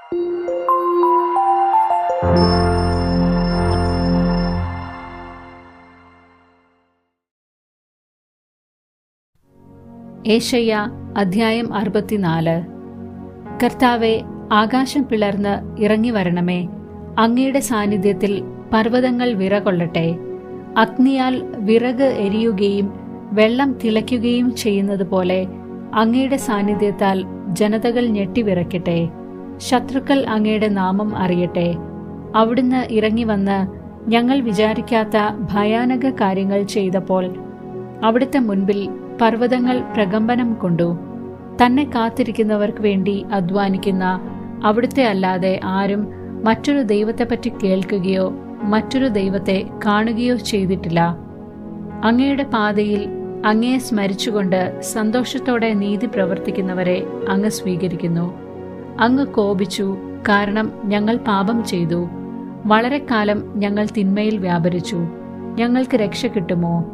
ഏശയ്യ അധ്യായം 64. കർത്താവേ, ആകാശം പിളർന്ന് ഇറങ്ങി വരണമേ. അങ്ങയുടെ സാന്നിധ്യത്തിൽ പർവ്വതങ്ങൾ വിറകൊള്ളട്ടെ. അഗ്നിയാൽ വിറക് എരിയുകയും വെള്ളം തിളയ്ക്കുകയും ചെയ്യുന്നത് പോലെ അങ്ങയുടെ സാന്നിധ്യത്താൽ ജനതകൾ ഞെട്ടിവിറയ്ക്കട്ടെ. ശത്രുക്കൾ അങ്ങയുടെ നാമം അറിയട്ടെ. അവിടുന്ന് ഇറങ്ങി വന്ന് ഞങ്ങൾ വിചാരിക്കാത്ത ഭയാനക കാര്യങ്ങൾ ചെയ്തപ്പോൾ അവിടുത്തെ മുൻപിൽ പർവ്വതങ്ങൾ പ്രകമ്പനം കൊണ്ടു. തന്നെ കാത്തിരിക്കുന്നവർക്ക് വേണ്ടി അധ്വാനിക്കുന്ന അവിടുത്തെ അല്ലാതെ ആരും മറ്റൊരു ദൈവത്തെപ്പറ്റി കേൾക്കുകയോ മറ്റൊരു ദൈവത്തെ കാണുകയോ ചെയ്തിട്ടില്ല. അങ്ങയുടെ പാതയിൽ അങ്ങയെ സ്മരിച്ചുകൊണ്ട് സന്തോഷത്തോടെ നീതി പ്രവർത്തിക്കുന്നവരെ അങ്ങ് സ്വീകരിക്കുന്നു. അങ്ങ് കോപിച്ചു, കാരണം ഞങ്ങൾ പാപം ചെയ്തു. വളരെ കാലം ഞങ്ങൾ തിന്മയിൽ വ്യാപരിച്ചു. ഞങ്ങൾക്ക് രക്ഷ കിട്ടുമോ?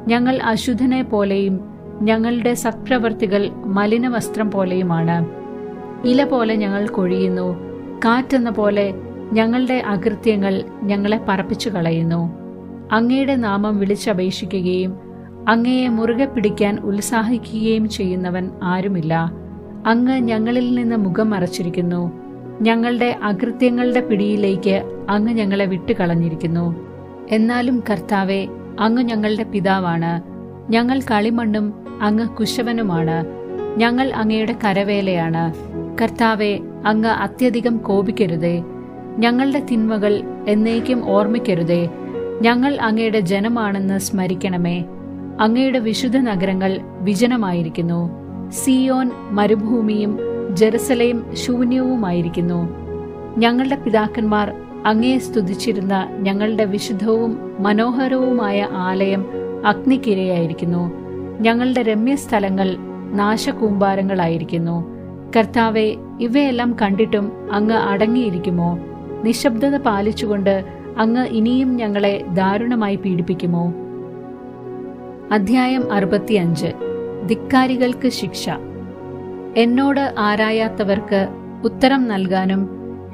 ഞങ്ങൾ അശുദ്ധനെ പോലെയും ഞങ്ങളുടെ സത്പ്രവർത്തികൾ മലിനവസ്ത്രം പോലെയുമാണ്. ഇല പോലെ ഞങ്ങൾ കൊഴിയുന്നു. കാറ്റെന്ന പോലെ ഞങ്ങളുടെ അകൃത്യങ്ങൾ ഞങ്ങളെ പറപ്പിച്ചു കളയുന്നു. അങ്ങയുടെ നാമം വിളിച്ചപേക്ഷിക്കുകയും അങ്ങയെ മുറുകെ പിടിക്കാൻ ഉത്സാഹിക്കുകയും ചെയ്യുന്നവൻ ആരുമില്ല. അങ്ങ് ഞങ്ങളിൽ നിന്ന് മുഖം മറച്ചിരിക്കുന്നു. ഞങ്ങളുടെ അകൃത്യങ്ങളുടെ പിടിയിലേക്ക് അങ്ങ് ഞങ്ങളെ വിട്ടുകളഞ്ഞിരിക്കുന്നു. എന്നാലും കർത്താവേ, അങ്ങ് ഞങ്ങളുടെ പിതാവാണ്. ഞങ്ങൾ കളിമണ്ണും അങ്ങ് കുശവനുമാണ്. ഞങ്ങൾ അങ്ങയുടെ കരവേലയാണ്. കർത്താവെ, അങ്ങ് അത്യധികം കോപിക്കരുതേ. ഞങ്ങളുടെ തിന്മകൾ എന്നേക്കും ഓർമ്മിക്കരുതേ. ഞങ്ങൾ അങ്ങയുടെ ജനമാണെന്ന് സ്മരിക്കണമേ. അങ്ങയുടെ വിശുദ്ധ നഗരങ്ങൾ വിജനമായിരിക്കുന്നു. സിയോൻ മരുഭൂമിയും ജെറുസലേം ശൂന്യവുമായിരിക്കുന്നു. ഞങ്ങളുടെ പിതാക്കന്മാർ അങ്ങയെ സ്തുതിച്ചിരുന്ന ഞങ്ങളുടെ വിശുദ്ധവും മനോഹരവുമായ ആലയം അഗ്നിക്കിരയായിരിക്കുന്നു. ഞങ്ങളുടെ രമ്യസ്ഥലങ്ങൾ നാശകൂമ്പാരങ്ങളായിരിക്കുന്നു. കർത്താവെ, ഇവയെല്ലാം കണ്ടിട്ടും അങ്ങ് അടങ്ങിയിരിക്കുമോ? നിശബ്ദത പാലിച്ചുകൊണ്ട് അങ്ങ് ഇനിയും ഞങ്ങളെ ദാരുണമായി പീഡിപ്പിക്കുമോ? അധ്യായം 65. ധിക്കാരികൾക്ക് ശിക്ഷ. എന്നോട് ആരായാത്തവർക്ക് ഉത്തരം നൽകാനും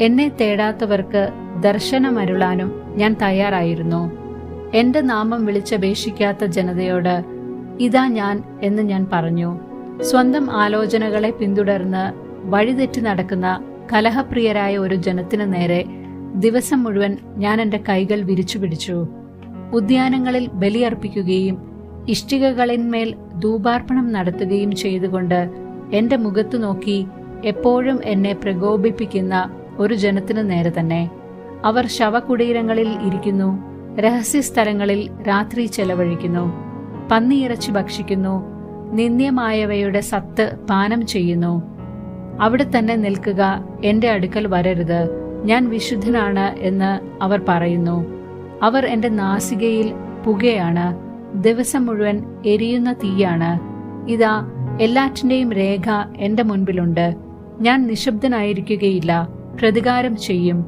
എന്നെ തേടാത്തവർക്ക് ദർശനമരുളാനും ഞാൻ തയ്യാറായിരുന്നു. എന്റെ നാമം വിളിച്ചപേക്ഷിക്കാത്ത ജനതയോട് ഇതാ ഞാൻ എന്ന് ഞാൻ പറഞ്ഞു. സ്വന്തം ആലോചനകളെ പിന്തുടർന്ന് വഴിതെറ്റി നടക്കുന്ന കലഹപ്രിയരായ ഒരു ജനത്തിനു നേരെ ദിവസം മുഴുവൻ ഞാൻ എന്റെ കൈകൾ വിരിച്ചു പിടിച്ചു. ഉദ്യാനങ്ങളിൽ ബലിയർപ്പിക്കുകയും ഇഷ്ടികകളിന്മേൽ ധൂപാർപ്പണം നടത്തുകയും ചെയ്തുകൊണ്ട് എന്റെ മുഖത്തു നോക്കി എപ്പോഴും എന്നെ പ്രകോപിപ്പിക്കുന്ന ഒരു ജനത്തിനു നേരെ തന്നെ. അവർ ശവകുടീരങ്ങളിൽ ഇരിക്കുന്നു, രഹസ്യസ്ഥലങ്ങളിൽ രാത്രി ചെലവഴിക്കുന്നു, പന്നിയിറച്ചി ഭക്ഷിക്കുന്നു, നിന്ദ്യമായവയുടെ സത്ത് പാനം ചെയ്യുന്നു. അവിടെ തന്നെ നിൽക്കുക, എന്റെ അടുക്കൽ വരരുത്, ഞാൻ വിശുദ്ധനാണ് എന്ന് അവർ പറയുന്നു. അവർ എന്റെ നാസികയിൽ പുകയാണ്, ദിവസം മുഴുവൻ എരിയുന്ന തീയാണ്. ഇതാ, എല്ലാറ്റിന്റെയും രേഖ എന്റെ മുൻപിലുണ്ട്. ഞാൻ നിശബ്ദനായിരിക്കുകയില്ല, പ്രതികാരം ചെയ്യും.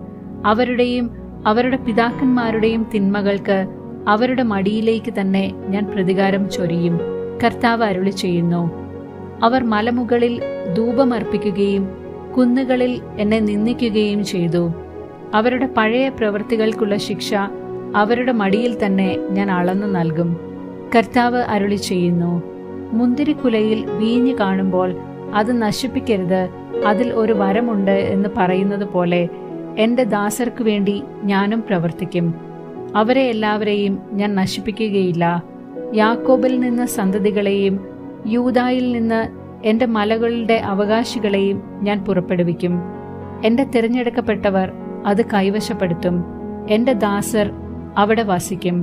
അവരുടെയും അവരുടെ പിതാക്കന്മാരുടെയും തിന്മകൾക്ക് അവരുടെ മടിയിലേക്ക് തന്നെ ഞാൻ പ്രതികാരം ചൊരിയും. കർത്താവ് അരുളി ചെയ്യുന്നു. അവർ മലമുകളിൽ ധൂപമർപ്പിക്കുകയും കുന്നുകളിൽ എന്നെ നിന്ദിക്കുകയും ചെയ്തു. അവരുടെ പഴയ പ്രവൃത്തികൾക്കുള്ള ശിക്ഷ അവരുടെ മടിയിൽ തന്നെ ഞാൻ അളന്നു നൽകും. കർത്താവ് അരുളി ചെയ്യുന്നു. മുന്തിരിക്കുലയിൽ വീഞ്ഞ് കാണുമ്പോൾ അത് നശിപ്പിക്കരുത്, അതിൽ ഒരു വരമുണ്ട് എന്ന് പറയുന്നത് പോലെ എന്റെ ദാസർക്കു വേണ്ടി ഞാനും പ്രവർത്തിക്കും. അവരെ എല്ലാവരെയും ഞാൻ നശിപ്പിക്കുകയില്ല. യാക്കോബിൽ നിന്ന് സന്തതികളെയും യൂദായിൽ നിന്ന് എന്റെ മലകളുടെ അവകാശികളെയും ഞാൻ പുറപ്പെടുവിക്കും. എന്റെ തിരഞ്ഞെടുക്കപ്പെട്ടവർ അത് കൈവശപ്പെടുത്തും. എന്റെ ദാസർ അവിടെ വസിക്കും.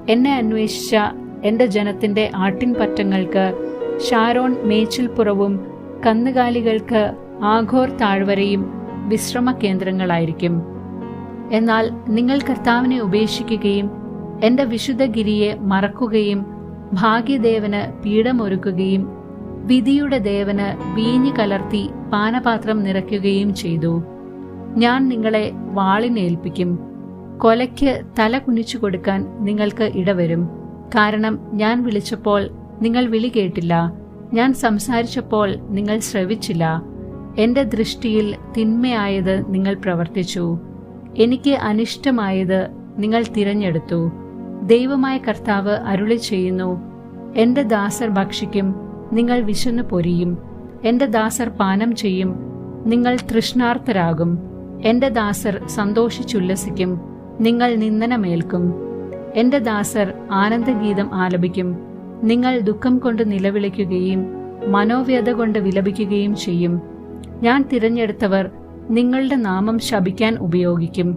എന്നെ അന്വേഷിച്ച എന്റെ ജനത്തിന്റെ ആട്ടിൻപറ്റങ്ങൾക്ക് ഷാരോൺ മേച്ചിൽപ്പുറവും കന്നുകാലികൾക്ക് ആഘോർ താഴ്വരയും വിശ്രമ കേന്ദ്രങ്ങളായിരിക്കും. എന്നാൽ നിങ്ങൾ കർത്താവിനെ ഉപേക്ഷിക്കുകയും എന്റെ വിശുദ്ധഗിരിയെ മറക്കുകയും ഭാഗ്യദേവന് പീഠമൊരുക്കുകയും വിധിയുടെ ദേവന് വീഞ്ഞ് കലർത്തി പാനപാത്രം നിറയ്ക്കുകയും ചെയ്തു. ഞാൻ നിങ്ങളെ വാളിനേൽപ്പിക്കും. കൊലയ്ക്ക് തല കുനിച്ചു കൊടുക്കാൻ നിങ്ങൾക്ക് ഇടവരും. കാരണം ഞാൻ വിളിച്ചപ്പോൾ നിങ്ങൾ വിളി കേട്ടില്ല, ഞാൻ സംസാരിച്ചപ്പോൾ നിങ്ങൾ ശ്രവിച്ചില്ല. എൻ്റെ ദൃഷ്ടിയിൽ തിന്മയായത് നിങ്ങൾ പ്രവർത്തിച്ചു. എനിക്ക് അനിഷ്ടമായത് നിങ്ങൾ തിരഞ്ഞെടുത്തു. ദൈവമായ കർത്താവ് അരുളി ചെയ്യുന്നു, എൻ്റെ ദാസർ ഭക്ഷിക്കും, നിങ്ങൾ വിശന്നു പൊരിയും. എൻ്റെ ദാസർ പാനം ചെയ്യും, നിങ്ങൾ തൃഷ്ണാർത്തരാകും. എൻ്റെ ദാസർ സന്തോഷിച്ചുല്ലസിക്കും, നിങ്ങൾ നിന്ദനമേൽക്കും. എൻ്റെ ദാസർ ആനന്ദഗീതം ആലപിക്കും, നിങ്ങൾ ദുഃഖം കൊണ്ട് നിലവിളിക്കുകയും മനോവ്യത കൊണ്ട് വിലപിക്കുകയും ചെയ്യും. ഞാൻ തിരഞ്ഞെടുത്തവർ നിങ്ങളുടെ നാമം ശപിക്കാൻ ഉപയോഗിക്കും.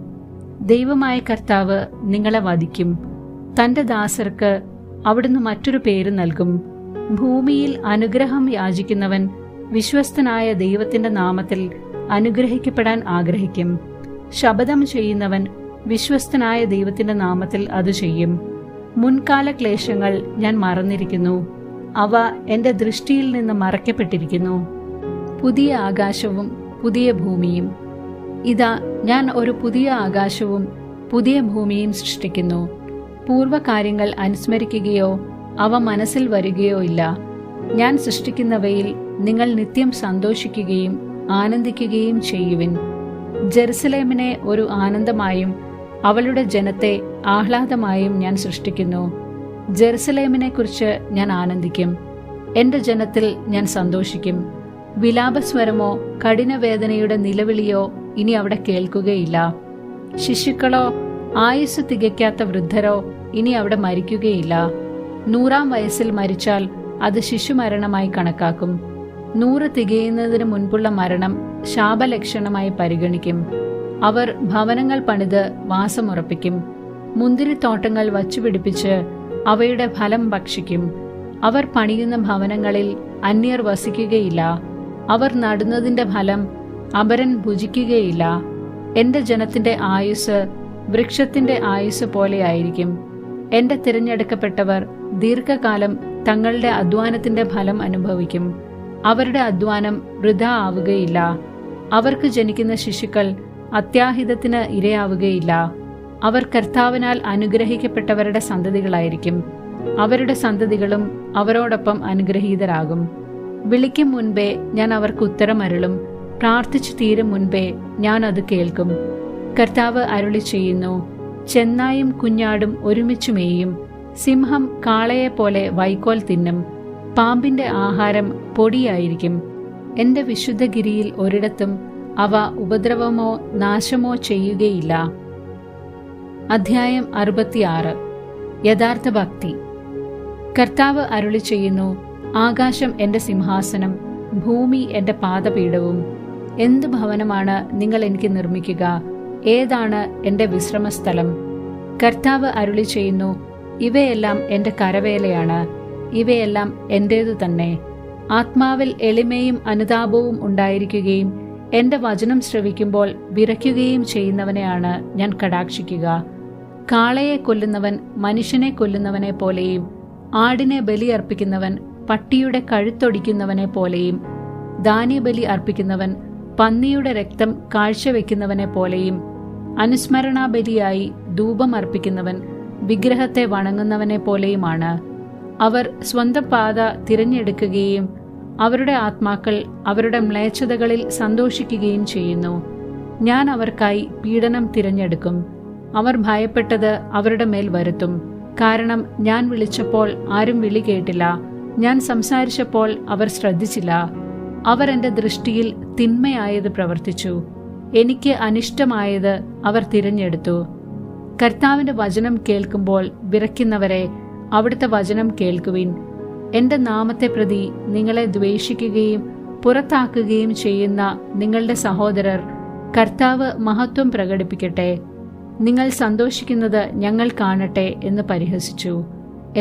ദൈവമായ കർത്താവ് നിങ്ങളെ വധിക്കും. തന്റെ ദാസർക്ക് അവിടുന്ന് മറ്റൊരു പേര് നൽകും. ഭൂമിയിൽ അനുഗ്രഹം യാചിക്കുന്നവൻ വിശ്വസ്തനായ ദൈവത്തിന്റെ നാമത്തിൽ അനുഗ്രഹിക്കപ്പെടാൻ ആഗ്രഹിക്കും. ശപഥം ചെയ്യുന്നവൻ വിശ്വസ്തനായ ദൈവത്തിന്റെ നാമത്തിൽ അത് ചെയ്യും. മുൻകാല ക്ലേശങ്ങൾ ഞാൻ മറന്നിരിക്കുന്നു, അവ എൻ്റെ ദൃഷ്ടിയിൽ നിന്ന് മറയ്ക്കപ്പെട്ടിരിക്കുന്നു. പുതിയ ആകാശവും പുതിയ ഭൂമിയും. ഇതാ, ഞാൻ ഒരു പുതിയ ആകാശവും പുതിയ ഭൂമിയും സൃഷ്ടിക്കുന്നു. പൂർവ്വകാര്യങ്ങൾ അനുസ്മരിക്കുകയോ അവ മനസ്സിൽ വരികയോ ഇല്ല. ഞാൻ സൃഷ്ടിക്കുന്നവയിൽ നിങ്ങൾ നിത്യം സന്തോഷിക്കുകയും ആനന്ദിക്കുകയും ചെയ്യുവിൻ. ജെറുസലേമിനെ ഒരു ആനന്ദമായും അവളുടെ ജനത്തെ ആഹ്ലാദമായും ഞാൻ സൃഷ്ടിക്കുന്നു. ജെറുസലേമിനെ കുറിച്ച് ഞാൻ ആനന്ദിക്കും, എൻ്റെ ജനത്തിൽ ഞാൻ സന്തോഷിക്കും. വിലാപസ്വരമോ കഠിനവേദനയുടെ നിലവിളിയോ ഇനി അവിടെ കേൾക്കുകയില്ല. ശിശുക്കളോ ആയുസ് തികയ്ക്കാത്ത വൃദ്ധരോ ഇനി അവിടെ മരിക്കുകയില്ല. 100-ാം വയസ്സിൽ മരിച്ചാൽ അത് ശിശുമരണമായി കണക്കാക്കും. 100 തികയുന്നതിന് മുൻപുള്ള മരണം ശാപലക്ഷണമായി പരിഗണിക്കും. അവർ ഭവനങ്ങൾ പണിത് വാസമുറപ്പിക്കും. മുന്തിരിത്തോട്ടങ്ങൾ വച്ചുപിടിപ്പിച്ച് അവയുടെ ഫലം ഭക്ഷിക്കും. അവർ പണിയുന്ന ഭവനങ്ങളിൽ അന്യർ വസിക്കുകയില്ല. അവർ നടുന്നതിന്റെ ഫലം അപരൻ ഭുജിക്കുകയില്ല. എന്റെ ജനത്തിന്റെ ആയുസ് വൃക്ഷത്തിന്റെ ആയുസ് പോലെയായിരിക്കും. എന്റെ തിരഞ്ഞെടുക്കപ്പെട്ടവർ ദീർഘകാലം തങ്ങളുടെ അധ്വാനത്തിന്റെ ഫലം അനുഭവിക്കും. അവരുടെ അധ്വാനം വൃഥാ ആവുകയില്ല. അവർക്ക് ജനിക്കുന്ന ശിശുക്കൾ അത്യാഹിതത്തിന് ഇരയാവുകയില്ല. അവർ കർത്താവിനാൽ അനുഗ്രഹിക്കപ്പെട്ടവരുടെ സന്തതികളായിരിക്കും. അവരുടെ സന്തതികളും അവരോടൊപ്പം അനുഗ്രഹീതരാകും. വിളിക്കും മുൻപേ ഞാൻ അവർക്ക് ഉത്തരമരുളും. പ്രാർത്ഥിച്ചു തീരും മുൻപേ ഞാൻ അത് കേൾക്കും. കർത്താവ് അരുളി ചെയ്യുന്നു, ചെന്നായും കുഞ്ഞാടും ഒരുമിച്ചു മേയും. സിംഹം കാളയെപ്പോലെ വൈക്കോൽ തിന്നും. പാമ്പിന്റെ ആഹാരം പൊടിയായിരിക്കും. എന്റെ വിശുദ്ധഗിരിയിൽ ഒരിടത്തും അവ ഉപദ്രവമോ നാശമോ ചെയ്യുകയില്ല. അധ്യായം 66. യഥാർത്ഥ ഭക്തി. കർത്താവ് അരുളി ചെയ്യുന്നു, ആകാശം എന്റെ സിംഹാസനം, ഭൂമി എന്റെ പാദപീഠവും. എന്ത് ഭവനമാണ് നിങ്ങൾ എനിക്ക് നിർമ്മിക്കുക? ഏതാണ് എന്റെ വിശ്രമസ്ഥലം? കർത്താവ് അരുളി ചെയ്യുന്നു, ഇവയെല്ലാം എന്റെ കരവേലയാണ്, ഇവയെല്ലാം എന്റേതു തന്നെ. ആത്മാവിൽ എളിമയും അനുതാപവും ഉണ്ടായിരിക്കുകയും എന്റെ വചനം ശ്രവിക്കുമ്പോൾ വിറയ്ക്കുകയും ചെയ്യുന്നവനെയാണ് ഞാൻ കടാക്ഷിക്കുക. കാളയെ കൊല്ലുന്നവൻ മനുഷ്യനെ കൊല്ലുന്നവനെ പോലെയും ആടിനെ ബലിയർപ്പിക്കുന്നവൻ പട്ടിയുടെ കഴുത്തൊടിക്കുന്നവനെ പോലെയും ധാന്യബലി അർപ്പിക്കുന്നവൻ പന്നിയുടെ രക്തം കാഴ്ചവെക്കുന്നവനെ പോലെയും അനുസ്മരണാബലിയായി ധൂപം അർപ്പിക്കുന്നവൻ വിഗ്രഹത്തെ വണങ്ങുന്നവനെ പോലെയുമാണ്. അവർ സ്വന്തം പാത തിരഞ്ഞെടുക്കുകയും അവരുടെ ആത്മാക്കൾ അവരുടെ മ്ലേച്ഛതകളിൽ സന്തോഷിക്കുകയും ചെയ്യുന്നു. ഞാൻ അവർക്കായി പീഡനം തിരഞ്ഞെടുക്കും. അവർ ഭയപ്പെട്ടത് അവരുടെ മേൽ വരുത്തും. കാരണം ഞാൻ വിളിച്ചപ്പോൾ ആരും വിളി കേട്ടില്ല, ഞാൻ സംസാരിച്ചപ്പോൾ അവർ ശ്രദ്ധിച്ചില്ല. അവർ എൻ്റെ ദൃഷ്ടിയിൽ തിന്മയായത് പ്രവർത്തിച്ചു, എനിക്ക് അനിഷ്ടമായത് അവർ തിരഞ്ഞെടുത്തു. കർത്താവിന്റെ വചനം കേൾക്കുമ്പോൾ വിറയ്ക്കുന്നവരെ, അവിടുത്തെ വചനം കേൾക്കുവിൻ. എന്റെ നാമത്തെ പ്രതി നിങ്ങളെ ദ്വേഷിക്കുകയും പുറത്താക്കുകയും ചെയ്യുന്ന നിങ്ങളുടെ സഹോദരർ കർത്താവ് മഹത്വം പ്രകടിപ്പിക്കട്ടെ, നിങ്ങൾ സന്തോഷിക്കുന്നത് ഞങ്ങൾ കാണട്ടെ എന്ന് പരിഹസിച്ചു.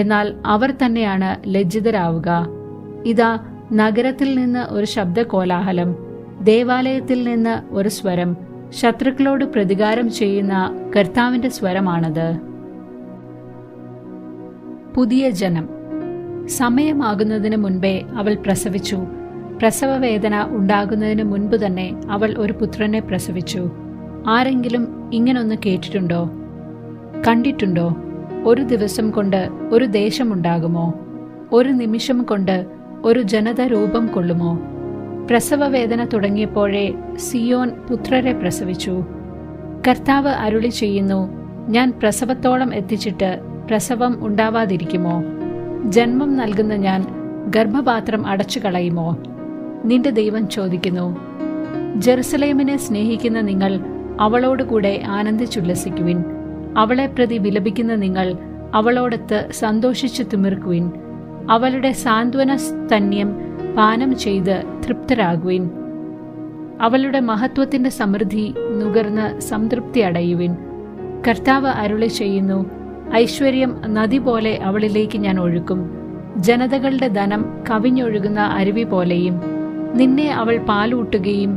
എന്നാൽ അവർ തന്നെയാണ് ലജ്ജിതരാവുക. ഇതാ, നഗരത്തിൽ നിന്ന് ഒരു ശബ്ദകോലാഹലം, ദേവാലയത്തിൽ നിന്ന് ഒരു സ്വരം. ശത്രുക്കളോട് പ്രതികാരം ചെയ്യുന്ന കർത്താവിന്റെ സ്വരമാണത്. പുതിയ ജനം. സമയമാകുന്നതിന് മുൻപേ അവൾ പ്രസവിച്ചു. പ്രസവവേദന ഉണ്ടാകുന്നതിന് മുൻപ് തന്നെ അവൾ ഒരു പുത്രനെ പ്രസവിച്ചു. ആരെങ്കിലും ഇങ്ങനൊന്ന് കേട്ടിട്ടുണ്ടോ? കണ്ടിട്ടുണ്ടോ? ഒരു ദിവസം കൊണ്ട് ഒരു ദേശമുണ്ടാകുമോ? ഒരു നിമിഷം കൊണ്ട് ഒരു ജനത രൂപം കൊള്ളുമോ? പ്രസവവേദന തുടങ്ങിയപ്പോഴേ സിയോൻ പുത്രരെ പ്രസവിച്ചു. കർത്താവ് അരുളി ചെയ്യുന്നു, ഞാൻ പ്രസവത്തോളം എത്തിച്ചിട്ട് പ്രസവം ഉണ്ടാവാതിരിക്കുമോ? ജന്മം നൽകുന്ന ഞാൻ ഗർഭപാത്രം അടച്ചു കളയുമോ? നിന്റെ ദൈവം ചോദിക്കുന്നു. ജെറുസലേമിനെ സ്നേഹിക്കുന്ന നിങ്ങൾ അവളോടുകൂടെ ആനന്ദിച്ചുല്ലസിക്കുവിൻ. അവളെ പ്രതി വിലപിക്കുന്ന നിങ്ങൾ അവളോടൊത്ത് സന്തോഷിച്ചു തിമിർക്കുവിൻ. അവളുടെ സാന്ത്വന സ്തന്യം പാനം ചെയ്ത് തൃപ്തരാകുവിൻ. അവളുടെ മഹത്വത്തിന്റെ സമൃദ്ധി നുകർന്ന് സംതൃപ്തി അടയുവിൻ. കർത്താവ് അരുളി ചെയ്യുന്നു, ഐശ്വര്യം നദി പോലെ അവളിലേക്ക് ഞാൻ ഒഴുക്കും, ജനതകളുടെ ധനം കവിഞ്ഞൊഴുകുന്ന അരുവി പോലെയും. നിന്നെ അവൾ പാലൂട്ടുകയും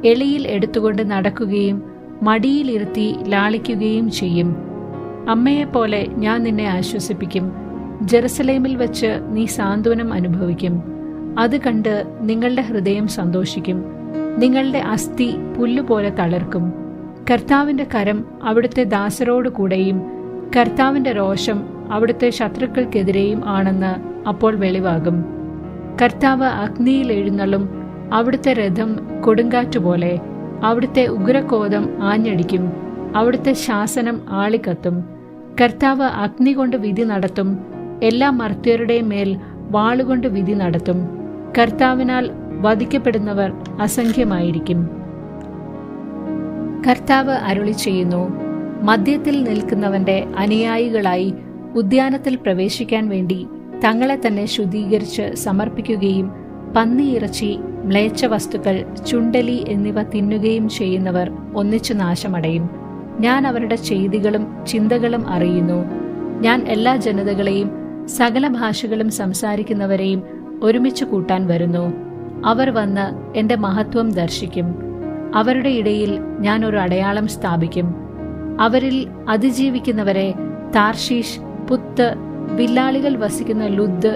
എളിയിൽ എടുത്തുകൊണ്ട് നടക്കുകയും മടിയിലിരുത്തി ലാളിക്കുകയും ചെയ്യും. അമ്മയെപ്പോലെ ഞാൻ നിന്നെ ആശ്വസിപ്പിക്കും. ജെറുസലേമിൽ വച്ച് നീ സാന്ത്വനം അനുഭവിക്കും. അത് കണ്ട് നിങ്ങളുടെ ഹൃദയം സന്തോഷിക്കും. നിങ്ങളുടെ അസ്ഥി പുല്ലുപോലെ തളിർക്കും. കർത്താവിന്റെ കരം അവിടുത്തെ ദാസരോടുകൂടെയും കർത്താവിന്റെ രോഷം അവിടുത്തെ ശത്രുക്കൾക്കെതിരെയും ആണെന്ന് അപ്പോൾ വെളിവാകും. കർത്താവ് അഗ്നിയിൽ എഴുന്നള്ളും. അവിടുത്തെ രഥം കൊടുങ്കാറ്റുപോലെ. അവിടുത്തെ ഉഗ്രകോപം ആഞ്ഞടിക്കും. അവിടുത്തെ ശാസനം ആളിക്കത്തും. കർത്താവ് അഗ്നി കൊണ്ട് വിധി നടത്തും. എല്ലാ മർത്യരുടെയും മേൽ വാളുകൊണ്ട് വിധി നടത്തും. കർത്താവിനാൽ വധിക്കപ്പെടുന്നവർ അസംഖ്യമായിരിക്കും. കർത്താവ് അരുളി ചെയ്യുന്നു, മധ്യത്തിൽ നിൽക്കുന്നവന്റെ അനുയായികളായി ഉദ്യാനത്തിൽ പ്രവേശിക്കാൻ വേണ്ടി തങ്ങളെ തന്നെ ശുദ്ധീകരിച്ച് സമർപ്പിക്കുകയും പന്നിയിറച്ചി, മ്ലേച്ഛ വസ്തുക്കൾ, ചുണ്ടലി എന്നിവ തിന്നുകയും ചെയ്യുന്നവർ ഒന്നിച്ചു നാശമടയും. ഞാൻ അവരുടെ ചെയ്തികളും ചിന്തകളും അറിയുന്നു. ഞാൻ എല്ലാ ജനതകളെയും സകല ഭാഷകളും സംസാരിക്കുന്നവരെയും ഒരുമിച്ച് കൂട്ടാൻ വരുന്നു. അവർ വന്ന് എന്റെ മഹത്വം ദർശിക്കും. അവരുടെ ഇടയിൽ ഞാൻ ഒരു അടയാളം സ്ഥാപിക്കും. അവരിൽ അതിജീവിക്കുന്നവരെ താർഷീഷ്, പുത്ത്, വില്ലാളികൾ വസിക്കുന്ന ലുദ്,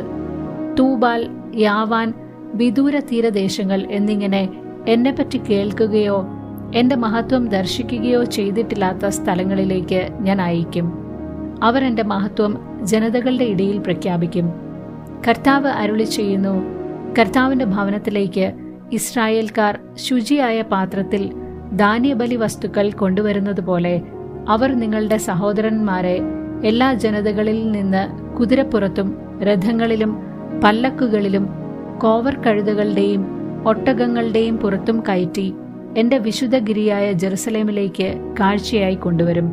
തൂബാൽ, യാവാൻ, വിദൂര തീരദേശങ്ങൾ എന്നിങ്ങനെ എന്നെപ്പറ്റി കേൾക്കുകയോ എന്റെ മഹത്വം ദർശിക്കുകയോ ചെയ്തിട്ടില്ലാത്ത സ്ഥലങ്ങളിലേക്ക് ഞാൻ അയക്കും. അവർ എന്റെ മഹത്വം ജനതകളുടെ ഇടയിൽ പ്രഖ്യാപിക്കും. കർത്താവ് അരുളി ചെയ്യുന്നു, കർത്താവിന്റെ ഭവനത്തിലേക്ക് ഇസ്രായേൽക്കാർ ശുചിയായ പാത്രത്തിൽ ധാന്യബലി വസ്തുക്കൾ കൊണ്ടുവരുന്നത് പോലെ അവർ നിങ്ങളുടെ സഹോദരന്മാരെ എല്ലാ ജനതകളിൽ നിന്ന് കുതിരപ്പുറത്തും രഥങ്ങളിലും പല്ലക്കുകളിലും കോവർ കഴുതകളുടെയും ഒട്ടകങ്ങളുടെയും പുറത്തും കയറ്റി എന്റെ വിശുദ്ധഗിരിയായ ജെറുസലേമിലേക്ക് കാഴ്ചയായി കൊണ്ടുവരും.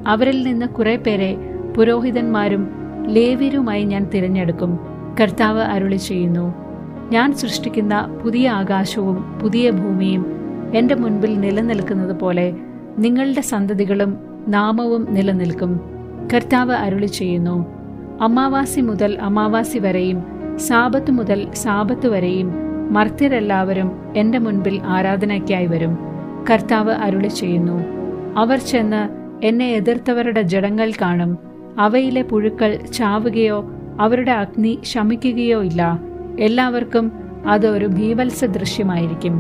അവരിൽ നിന്ന് കുറെ പേരെ പുരോഹിതന്മാരും ലേവ്യരുമായി ഞാൻ തിരഞ്ഞെടുക്കും. കർത്താവ് അരുളി ചെയ്യുന്നു, ഞാൻ സൃഷ്ടിക്കുന്ന പുതിയ ആകാശവും പുതിയ ഭൂമിയും എന്റെ മുൻപിൽ നിലനിൽക്കുന്നത് പോലെ നിങ്ങളുടെ സന്തതികളും നാമവും നിലനിൽക്കും. കർത്താവ് അരുളി ചെയ്യുന്നു, അമാവാസി മുതൽ അമാവാസി വരെയും സാബത്ത് മുതൽ സാബത്ത് വരെയും മർത്യരെല്ലാവരും എന്റെ മുൻപിൽ ആരാധനയ്ക്കായി വരും. കർത്താവ് അരുളി ചെയ്യുന്നു, അവർ ചെന്ന് എന്നെ എതിർത്തവരുടെ ജഡങ്ങൾ കാണും. അവയിലെ പുഴുക്കൾ ചാവുകയോ അവരുടെ അഗ്നി ശമിക്കുകയോ ഇല്ല. എല്ലാവർക്കും അത് ഒരു ഭീവത്സ ദൃശ്യമായിരിക്കും.